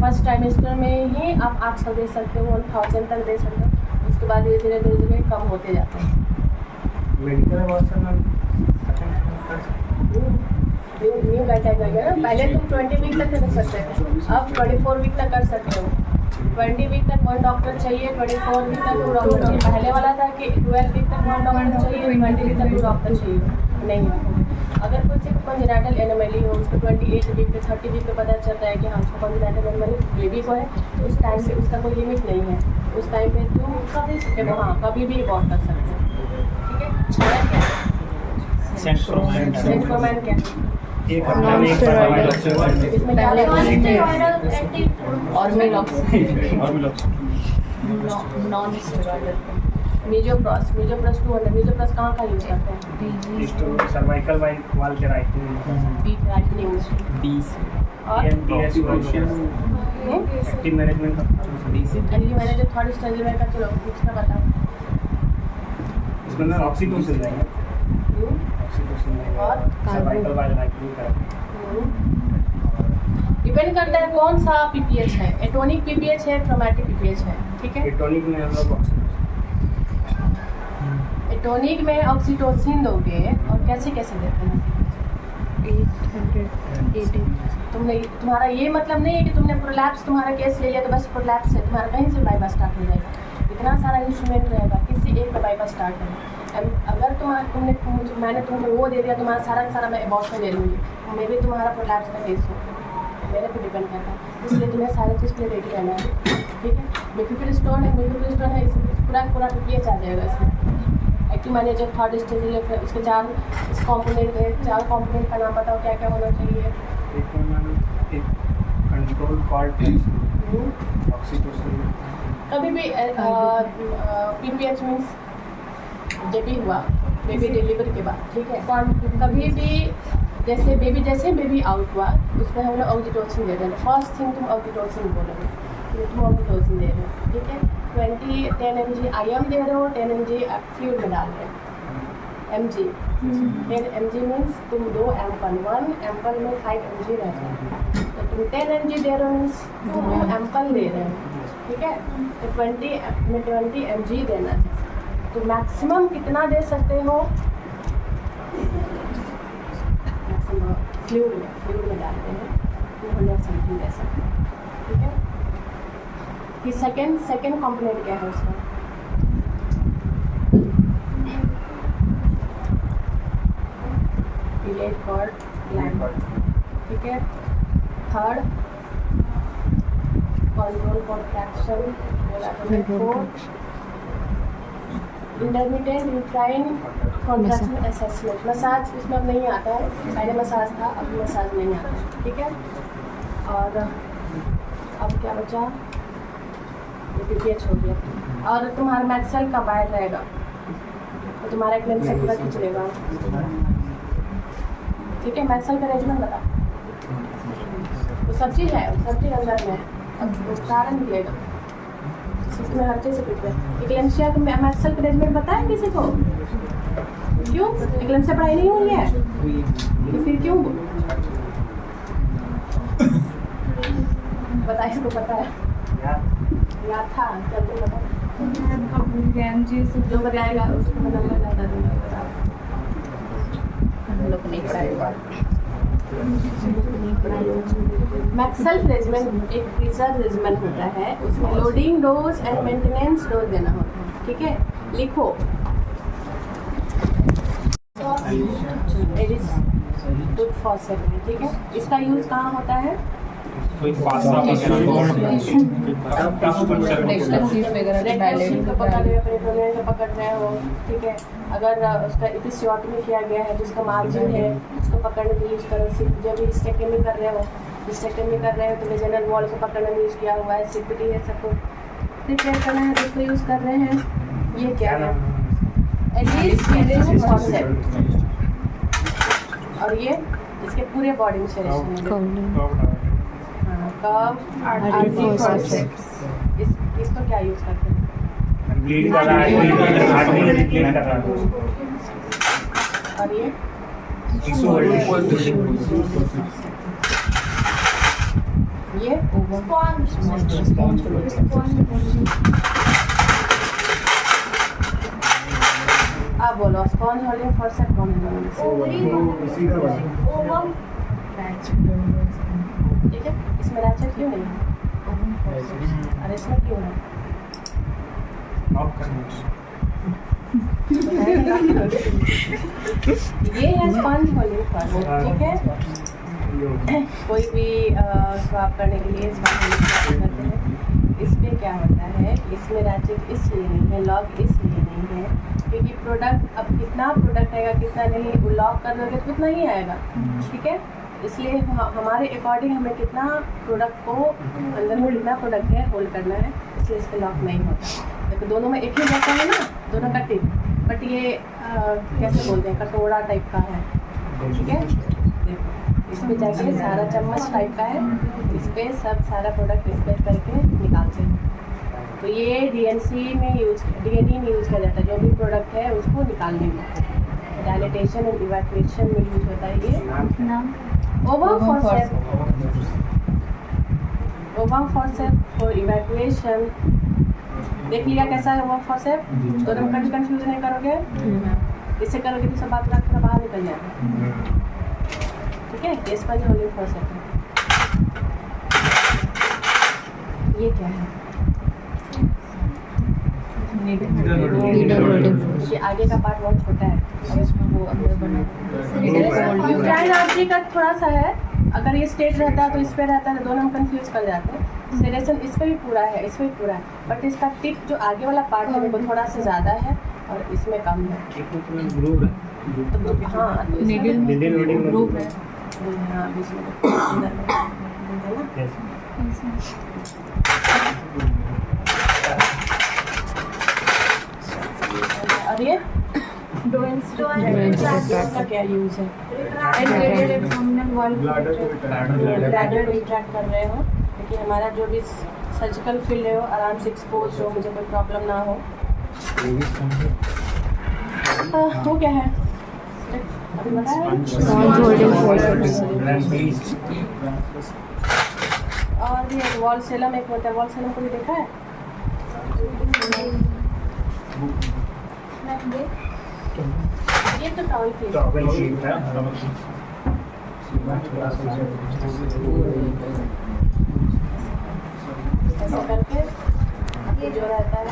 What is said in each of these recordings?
First टाइमेस्टर में ही आप 800 दे सकते हो, 1000 तक दे सकते हो। उसके बाद धीरे धीरे कम होते जाते हैं। मेडिकल न्यू गाइडलाइन हो गया ना, पहले तुम 20 वीक तक कर सकते थे, अब 24 वीक तक कर सकते हो। 20 वीक तक 1 डॉक्टर चाहिए, 24 वीक तक 2 डॉक्टर चाहिए। पहले वाला था कि 12 वीक तक 1 डॉक्टर चाहिए, 20 वीक तक 2 डॉक्टर चाहिए। नहीं है। अगर कुछ कंजेनिटल एनोमली हो, उसको 28 वीक पे 30 वीक पे पता चलता है कि हाँ उसको कंजेनिटल एनोमली बेबी को है, तो उस टाइम पे उसका कोई लिमिट नहीं है। उस टाइम पे तुम कभी भी अबॉर्ट कर सकते हो। ठीक है। सेंट्रोमैन क्या इसमें क्या नॉन स्टेरॉइडल मीजोप्रॉस 200। मीजोप्रॉस कहाँ का यूज़ करते हैं? सर्वाइकल वाल के राइटिंग और एक्टिव मैनेजमेंट मैंने थर्ड स्टेज में का चलो कुछ ना बताओ। इसमें ऑक्सीटोसिन रहेगा और सर्वाइकल वाल राइटिंग डिपेंड करता है कौन सा पीपीएच है, एटोनिक पीपीएच है, ट्रोमैटिक पीपीएच है। ठीक है। एटोनिक में हम लोग एटोनिक में ऑक्सीटोसिन दोगे और कैसे कैसे देते हैं? 880 तुम्हारा ये मतलब नहीं है कि तुमने प्रोलैप्स तुम्हारा केस ले लिया तो बस प्रोलैप्स है, तुम्हारा कहीं से बाईपास स्टार्ट हो जाएगा। इतना सारा इंस्ट्रूमेंट रहेगा, किसी एक पे बाईपास स्टार्ट है। अगर मैंने तुमको वो दे दिया, तुम्हारा सारा मैं अबॉर्शन ले लूँगी, मे भी तुम्हारा प्रोलैप्स का केस हो, मेरे पे डिपेंड करता है। इसलिए तुम्हें सारी चीज़ पे रेडी रहना है। ठीक है। मिल्किफिल स्टोन है, इसमें पूरा पीपीएच आ जाएगा। इसमें एक्टिव मैनेजर थर्ड स्टेज ले, फिर उसके 4 कॉम्पोनेंट है। 4 कॉम्पोनेंट का नाम बताओ क्या क्या होना चाहिए? Control oxytocin. कभी भी पीपीएच मीन्स बेबी हुआ, बेबी डिलीवरी के बाद। ठीक है। कभी भी जैसे बेबी आउट हुआ उसमें हम लोग ऑक्सीटोसिन दे रहे हैं। फर्स्ट थिंग तुम ऑक्सीटोसिन बोलोगे, तुम ऑक्सीटोसिन दे रहे हो। ठीक है। 10 mg IM दे रहे हो, 10 mg फ्लूइड में डाल रहे हो। mg 10 mg मीन्स तुम 2 एम्पल, 1 एम्पल में 5 mg रहता है, तो तुम 10 mg दे रहे हो मीन्स तुम 2 एम्पल दे रहे हो। ठीक है। तो 20 mg देना है। तो मैक्सिमम कितना दे सकते हो? फ्लूइड में डालते हैं 200 समथिंग दे सकते हैं। ठीक है। फिर सेकेंड कॉम्पोनेंट क्या है उसका? Delayed cord gland. ठीक है। Third control contraction. Fourth intermediate uterine contraction assessment. Massage इसमें अब नहीं आता है, पहले मसाज था, अब मसाज नहीं आता है। ठीक है। और अब क्या बचा? ये पीपीएच हो गया। और तुम्हारा मैक्सल का वायर रहेगा, तो तुम्हारा एक से पूरा खींच लेगा। ठीक है। मैक्सल का अरेंजमेंट बता, वो सब चीज़ है, सब चीज़ अंदर में है। अब सारा निकलेगा, इसमें हर चीज़ से फिट है। इक्लेम्सिया का मैक्सल का अरेंजमेंट बताएं किसी को? क्यों? इक्लेम्सिया पढ़ाई नहीं हुई है तो फिर क्यों बता? इसको पता है, याद था, जब तुम बताओ जो बताएगा उसको मैं नंबर ज़्यादा दूँगा। हम लोग नहीं पढ़ाएगा। मैक्सल रेजिमेंट एक प्रीसर्व रेजिमेंट होता है, उसमें loading dose and maintenance dose देना होता है। ठीक है। लिखो it is good for safety. ठीक है। इसका यूज़ कहाँ होता है? पकड़ रहे हो। ठीक है। अगर उसका एपिसियोटमी किया गया है, जिसका मार्जिन है उसको पकड़ने में यूज़ करो। जब हिस्टेक्टमी कर रहे हो तो वेजिनल वॉल को पकड़ने में यूज़ किया हुआ है। सीपीटी है, सबको प्रिपेयर करना है तो उसको यूज़ कर रहे हैं। ये क्या है? At least concept. और ये इसके पूरे बॉडी में इसको क्या यूज़ करते हैं? और ये ये आप बोलो स्पॉन्ज होल्डिंग फॉरसेप कौन है दोनों में से? इसी का बात ठीक है, इसमें रैचेट क्यों नहीं है? और इसमें क्यों है? ऑफ करना ये है स्पॉन्ज होल्डिंग फॉरसेप, ठीक है। कोई भी स्वाप करने के लिए स्वाप करते हैं। इसमें क्या होता है, इसमें रैचेट इसलिए नहीं है, लॉक इसलिए नहीं है क्योंकि प्रोडक्ट अब कितना प्रोडक्ट आएगा कितना नहीं, वो लॉक कर दोगे तो उतना ही आएगा, ठीक है। इसलिए हमारे अकॉर्डिंग हमें कितना प्रोडक्ट को अंदर में कितना प्रोडक्ट है होल्ड करना है, इसलिए इसका लॉक नहीं होता। देखो दोनों में एक ही जैसा है ना, दोनों का टिप, बट ये कैसे बोलते हैं, कटोरा टाइप का है, ठीक है। देखो इस पे जाके सारा चम्मच टाइप का है, इस पे सब सारा प्रोडक्ट इस पे करके निकालते हैं। तो ये डीएनडी में यूज किया जाता है, जो भी प्रोडक्ट है उसको निकालने में, डायलिटेशन एंड इवैक्यूएशन में यूज होता है ये। Over forcep for evacuation. देख लिया कैसा है ओवर फॉरसेप, दोनों में कभी कंफ्यूज नहीं करोगे, इससे करोगे तो सब बात थोड़ा बाहर निकल जाएगा, ठीक है। इस पर जो ओवर फॉरसेप है, ये क्या है? ये आगे का पार्ट बहुत छोटा है और इसमें वो अंदर बना आर्टरी का थोड़ा सा है। अगर ये स्ट्रेट रहता तो इस पे रहता है, दोनों हम कंफ्यूज कर जाते हैं। सेरेशन इस पे भी पूरा है, इस पे भी पूरा है, बट इसका टिप जो आगे वाला पार्ट है वो थोड़ा सा ज़्यादा है और इसमें कम है। हाँ ग्रुप है, हाँ बीच में अंदर में है ना। और ये का क्या यूज है? ब्लैडर रिट्रैक्ट कर रहे हो, क्योंकि हमारा जो भी सर्जिकल फील्ड है वो आराम से एक्सपोज हो, मुझे कोई प्रॉब्लम ना हो। वो क्या है? अभी बताया। और भी एक वॉल सेलम एक होता है, वॉल सेलम को भी देखा है? ये तो टॉवल शीट है। ऐसा करके ये जो रहता है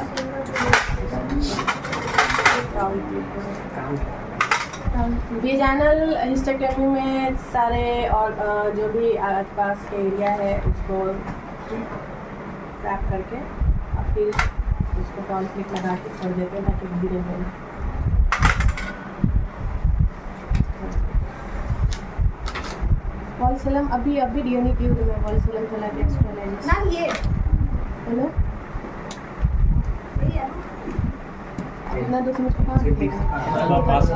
वेजाइनल हिस्टेक्टोमी में सारे और जो भी आसपास के एरिया है उसको रैप करके और फिर उसको टॉल क्लिप लगा के छोड़ देते हैं ताकि गिरे नहीं। वॉलसेलम अभी डीएनए की में वॉलसेलम चला के एक्स्ट्रा लाइन मैम ये हेलो इतना दो मिनट का पास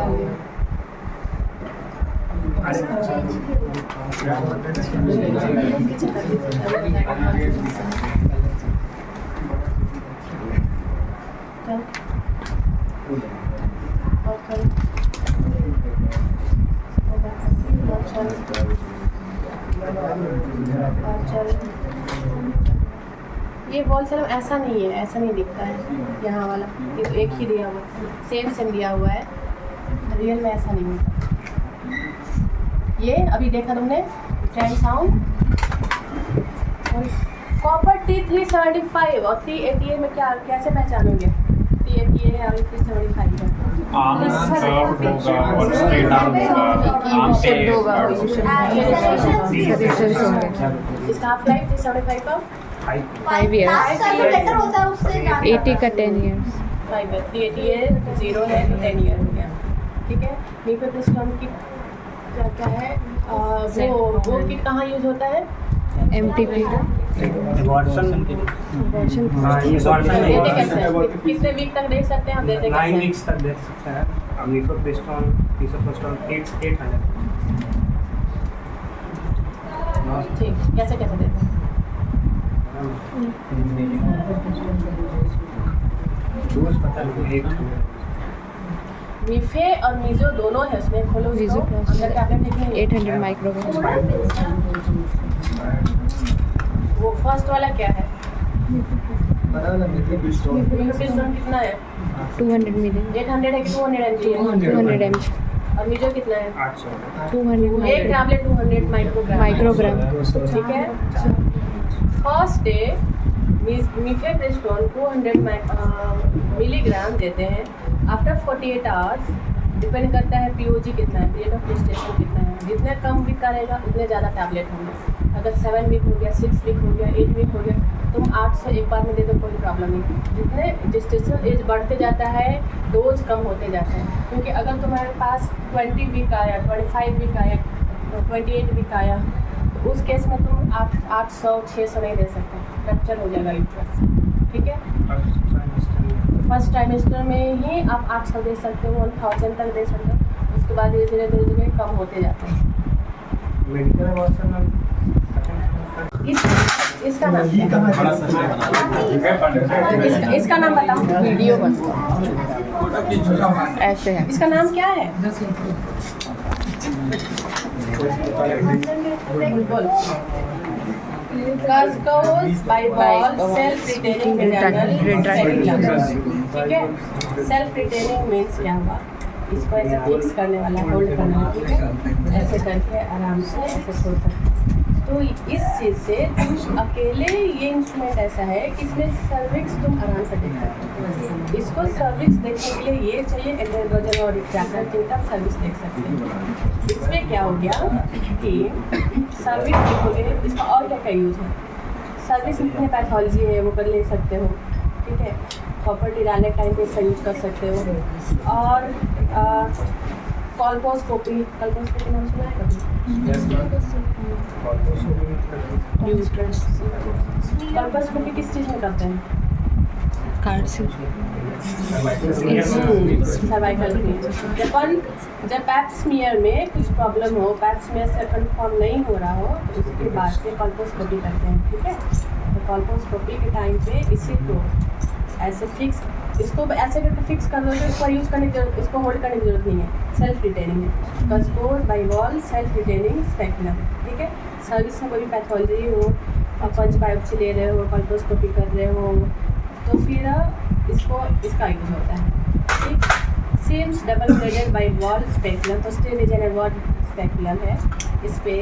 ये वॉल सेलम ऐसा नहीं है, ऐसा नहीं दिखता है यहाँ वाला, ये तो एक ही दिया हुआ है, सेम दिया हुआ है, रियल में ऐसा नहीं होता। ये अभी देखा तुमने ट्रेंड साउंड कॉपर T375 और 388 में क्या कैसे पहचानोगे? 388 है और 375 है। इसका हाफ लाइफ 375 का 5 years, 80 का 10 years, 5 है, 388 0 है तो 10 ईयर हो गया, ठीक है। मीफेप्रिस्टोन की क्या है वो किट कहाँ यूज होता है? MTP, कितने वीक तक देख सकते हैं हम? देते 9 वीक्स तक देख सकते हैं। मीफेप्रिस्टोन 800 ठीक, कैसे देते हैं? मीफे और मीजो दोनों है उसमें, खोलो मीजो उसको अंदर टैबलेट लिखे हैं 800 micrograms, वो फर्स्ट वाला क्या है? पिस्टन कितना है? 200 मिलियन 800 है कि 200 mg है? 200 mg और मीजो कितना है? 800 200 एक टैबलेट 200 माइक्रोग्राम। माइक्रोग्राम ठीक है। फर्स्ट डे मीफेप्रिस्टोन 200 मिलीग्राम देते हैं। आफ्टर 48 आवर्स डिपेंड करता है पीओजी कितना है, पीरियड ऑफ जेस्टेशन कितना है। जितने कम वीक का रहेगा उतने ज़्यादा टैबलेट होंगे। अगर 7 वीक हो गया, 6 वीक हो गया, 8 वीक हो गया, तुम 800 एक बार में दे दो, कोई प्रॉब्लम नहीं। जितने जेस्टेशनल एज बढ़ते जाता है डोज कम होते जाते हैं। क्योंकि अगर तुम्हारे पास 20 वीक आया, 25 वीक आया, 28 वीक आया, तो उस केस में तुम 800-600 नहीं दे सकते, रप्चर हो जाएगा यूट्रस। ठीक है। फर्स्ट ट्राइमेस्टर में ही आप 800 दे सकते हो, 1000 तक दे सकते हो। उसके बाद धीरे धीरे कम होते जाते हैं। मेडिकल वर्जन इसका नाम इसका नाम बताओ। वीडियो बन ऐसे है। इसका नाम क्या है? Cuscous bivalve self-retaining vaginal speculum। ठीक है। सेल्फ रिटेनिंग मीन्स क्या हुआ? इसको ऐसे फिक्स करने वाला, होल्ड करना है। ठीक है। ऐसे करके आराम से ऐसे छोड़ सकते हैं। तो इस चीज़ से तुम अकेले ये इंस्ट्रूमेंट ऐसा है कि इसमें सर्विक्स तुम आराम से देख सकते हो। इसको सर्विक्स देखने के लिए ये चाहिए एंड्रोजन और जाकर तब सर्विक्स देख सकते हो। इसमें क्या हो गया कि सर्विक्स देखोगे, इसका और क्या क्या यूज़ है? सर्विक्स में कितने पैथोलॉजी है वो कर ले सकते हो। ठीक है। प्रॉपर्टी डालने टाइम पे इसका यूज कर सकते हो। और कॉल्पोस्कोपी नाम सुना है कभी? कॉल्पोस्कोपी किस चीज़ में करते हैं? सर्वाइकल में। जब पैप्समियर में कुछ प्रॉब्लम हो, पैप्समियर से कन्फर्म नहीं हो रहा हो, तो उसके बाद से कॉल्पोस्कोपी करते हैं। ठीक है। तो कॉल्पोस्कोपी के टाइम पे इसी को ऐसे फिक्स, इसको ऐसे करके फिक्स कर दो तो इसको यूज़ करने की जरूरत, इसको होल्ड करने की जरूरत नहीं है। सेल्फ रिटेनिंग है। कस्कोस बाइवॉल्व सेल्फ रिटेनिंग स्पेकुलम। ठीक है। सर्विस में कोई भी पैथोलॉजी हो, आप पंच बायोप्सी ले रहे हो, कॉल्पोस्कोपी कर रहे हो, तो फिर इसको इसका यूज होता है। ठीक। Sims double bladed bivalve speculum, first vaginal wall speculum है। इस पर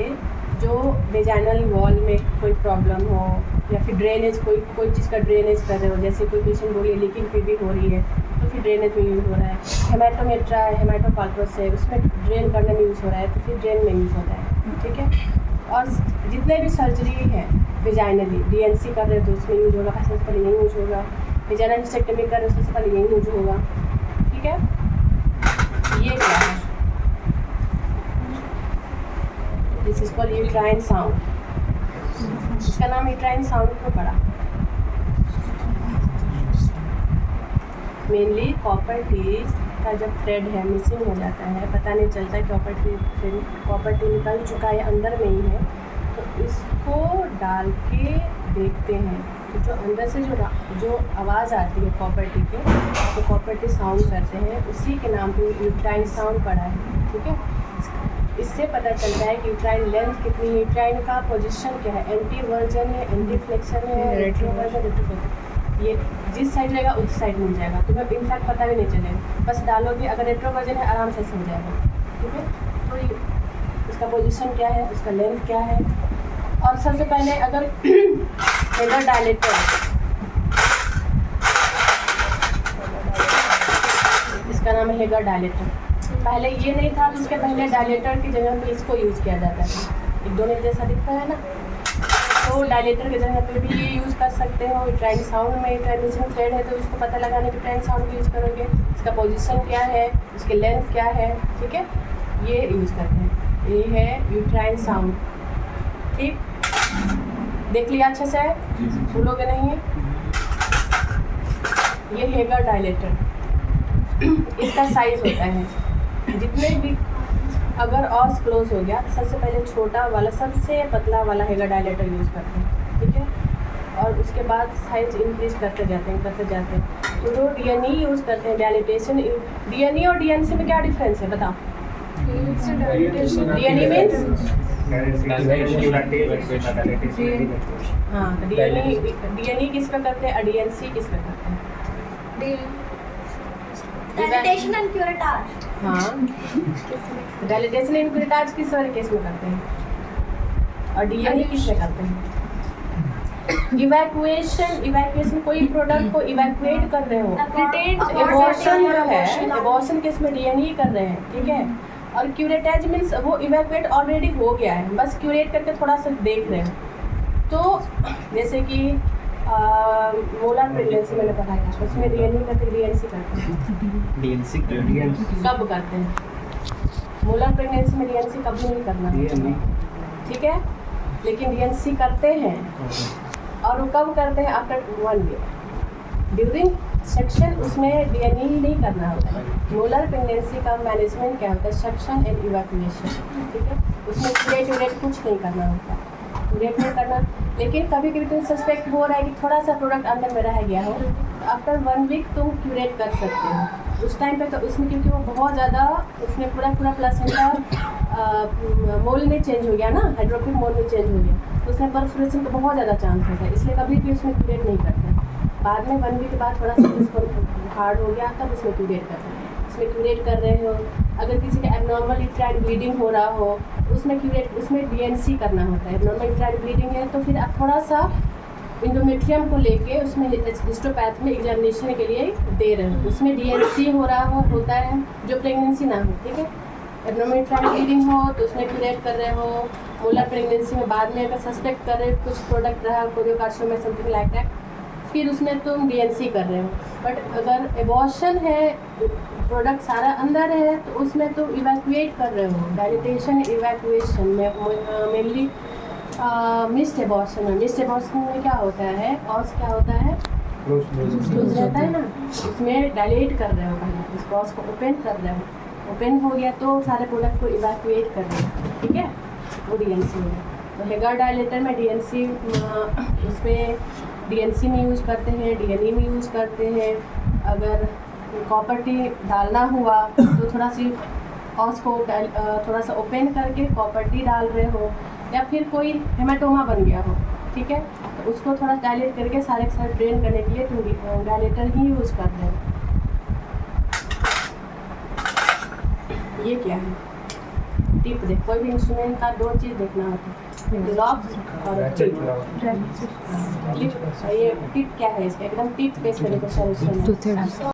जो वेजाइनल वॉल में कोई प्रॉब्लम हो या फिर ड्रेनेज, कोई चीज़ का ड्रेनेज कर रहे हो, जैसे कोई पेशेंट बोलिए लीकिंग भी हो रही है तो फिर ड्रेनेज में यूज़ हो रहा है। हेमाटोमेट्रा है, हेमाटोकॉल्पोस है, उसमें ड्रेन करने में यूज़ हो रहा है तो फिर ड्रेन में यूज़ होता है। ठीक है। और जितने भी सर्जरी है वेजाइनली, डीएनसी कर रहे हो तो उसमें यूज होगा, सबसे पहले यही यूज होगा। वेजाइनल हिस्टेक्टमी कर रहे हो सबसे पहले यही यूज होगा। ठीक है। ये क्या है? This is called uterine sound. इसका नाम यूट्राइन साउंड क्यों पड़ा? मेनली कॉपर टीज का जब थ्रेड है मिसिंग हो जाता है, पता नहीं चलता है कॉपर टी निकल चुका है, अंदर में ही है, तो इसको डाल के देखते हैं तो जो अंदर से जो आवाज़ आती है कॉपर टी के, तो कॉपर टी साउंड करते हैं, उसी के नाम पे यूट्राइन साउंड पड़ा है। ठीक है। इससे पता चलता है कि यूट्राइन लेंथ कितनी है, यूट्राइन का पोजीशन क्या है, एंटी वर्जन है, एंटी फ्लेक्शन है, रेट्रोवर्जन, रेट्रोवर्जन। ये जिस साइड रहेगा उस साइड मिल जाएगा, तुम्हें इनफैक्ट पता भी नहीं चलेगा, बस डालोगे। अगर रेट्रोवर्जन है आराम से हो जाएगा। ठीक है। तो इसका पोजीशन क्या है, उसका लेंथ क्या है। और सबसे पहले अगर हेगर डायलेटर, इसका नाम है हेगर डायलेटर। पहले ये नहीं था, तो उसके पहले डायलेटर की जगह पे इसको यूज़ किया जाता है। एक दोनों जैसा दिखता है ना, तो डायलेटर की जगह पे भी ये यूज़ कर सकते हो। ट्राइन साउंड में ट्रांजिशन थ्रेड है तो उसको पता लगाने के ट्राइन साउंड यूज़ करोगे, इसका पोजीशन क्या है, उसकी लेंथ क्या है। ठीक है। ये यूज़ करते हैं। ये है यूट्राइन साउंड। ठीक। देख लिया अच्छे से, भूलोगे नहीं है। ये हेगर डायलेटर, इसका साइज होता है जितने भी, अगर ऑस क्लोज हो गया सबसे पहले छोटा वाला, सबसे पतला वाला हेगर डायलेटर यूज़ करते हैं। ठीक है। और उसके बाद साइज इंक्रीज करते जाते हैं। तो जो डीएनई यूज़ करते हैं डायलिटेशन, डीएनई और डीएनसी में क्या डिफरेंस है बताओ? डीएनई मीन्स हाँ तो डीएनई किस पे करते हैं, डीएनसी किस पे करते हैं? Dilatation and curettage. हाँ डायलिटेशन एंड क्यूरेटाज किस वाले केस में करते हैं, और डीएनई किस में करते हैं? इवैक्यूएशन कोई प्रोडक्ट को इवैक्यूएट कर रहे हो, एबॉर्शन जो है, एबॉर्शन केस में डीएनई कर रहे हैं, ठीक है। और क्यूरेटाज मीन्स वो इवैक्यूएट ऑलरेडी हो गया है, बस क्यूरेट करके थोड़ा सा देख रहे हो। तो जैसे कि मोलर प्रेगनेंसी मैंने बताया, उसमें डीएनई करते, डीएनसी करते हैं। डीएनसी कब करते हैं? मोलर प्रेगनेंसी में डीएनसी कभी नहीं करना है, ठीक है, लेकिन डीएनसी करते हैं। और वो कब करते हैं? आफ्टर 1 वीक ड्यूरिंग सेक्शन, उसमें डीएनई नहीं करना होता है। मोलर प्रेगनेंसी का मैनेजमेंट क्या होता है? सेक्शन एंड इवैक्यूएशन, ठीक है। उसमें क्यूरेट कुछ नहीं करना होता, क्यूरेट नहीं करना। लेकिन कभी कभी तुम सस्पेक्ट हो रहा है कि थोड़ा सा प्रोडक्ट अंदर में रह गया हो, आफ्टर 1 वीक तुम क्यूरेट कर सकते हो। उस टाइम पे तो उसमें क्योंकि वो बहुत ज़्यादा उसमें पूरा प्लासेंटा मोल में चेंज हो गया ना, हाइड्रोपिक मोल में चेंज हो गया, तो उसमें परफोरेशन का बहुत ज़्यादा चांस होता है, इसलिए कभी भी उसमें क्यूरेट नहीं करते। बाद में 1 वीक के बाद थोड़ा सा उसको हार्ड हो गया तब उसमें क्यूरेट करते हैं। उसमें क्यूरेट कर रहे हो, अगर किसी का एबनॉर्मल यूट्राइन ब्लीडिंग हो रहा हो उसमें क्यूरेट, उसमें डीएनसी करना होता है। एबनॉर्मल यूट्राइन ब्लीडिंग है तो फिर आप थोड़ा सा इंडोमेट्रियम को लेके उसमें हिस्टोपैथ में एग्जामिनेशन के लिए दे रहे हो, उसमें डीएनसी हो रहा होता है जो प्रेगनेंसी ना हो, ठीक है। एबनॉर्मल यूट्राइन ब्लीडिंग हो तो उसमें क्यूरेट कर रहे हो। मोलर प्रेगनेंसी में बाद में अगर सस्पेक्ट कर रहे हो कुछ प्रोडक्ट रहा कोरियोकार्सिनोमा समथिंग लाइक दैट, फिर उसमें तुम डीएनसी कर रहे हो। बट अगर एबॉर्शन है, प्रोडक्ट सारा अंदर है, तो उसमें तुम इवैक्यूएट कर रहे हो। डायलिटेशन इवैक्यूएशन में मेनली मिस्ड एबॉर्शन में क्या होता है, ऑस क्या होता है, लूज रहता है ना, उसमें डायलेट कर रहे हो, पहले उस ऑस को ओपन कर रहे हो। ओपन हो गया तो सारे प्रोडक्ट को इवैक्यूएट कर रहे हो, ठीक है, वो डीएनसी है। तो हेगर डायलेटर में डीएनसी, उसमें डीएनसी में यूज़ करते हैं, डीएनई में यूज़ करते हैं। अगर कॉपर टी डालना हुआ तो थोड़ा सी ऑस को थोड़ा सा ओपन करके कॉपर टी डाल रहे हो, या फिर कोई हेमाटोमा बन गया हो, ठीक है, तो उसको थोड़ा डायलेट करके सारे ड्रेन करने के लिए तुम डायलेटर ही यूज़ कर रहे हो। ये क्या है? टिप देख, कोई भी इंस्ट्रूमेंट का 2 चीज़ देखना होता है, लॉक और टिप। ये टिप क्या है इसका? एकदम टिप पे से लेकर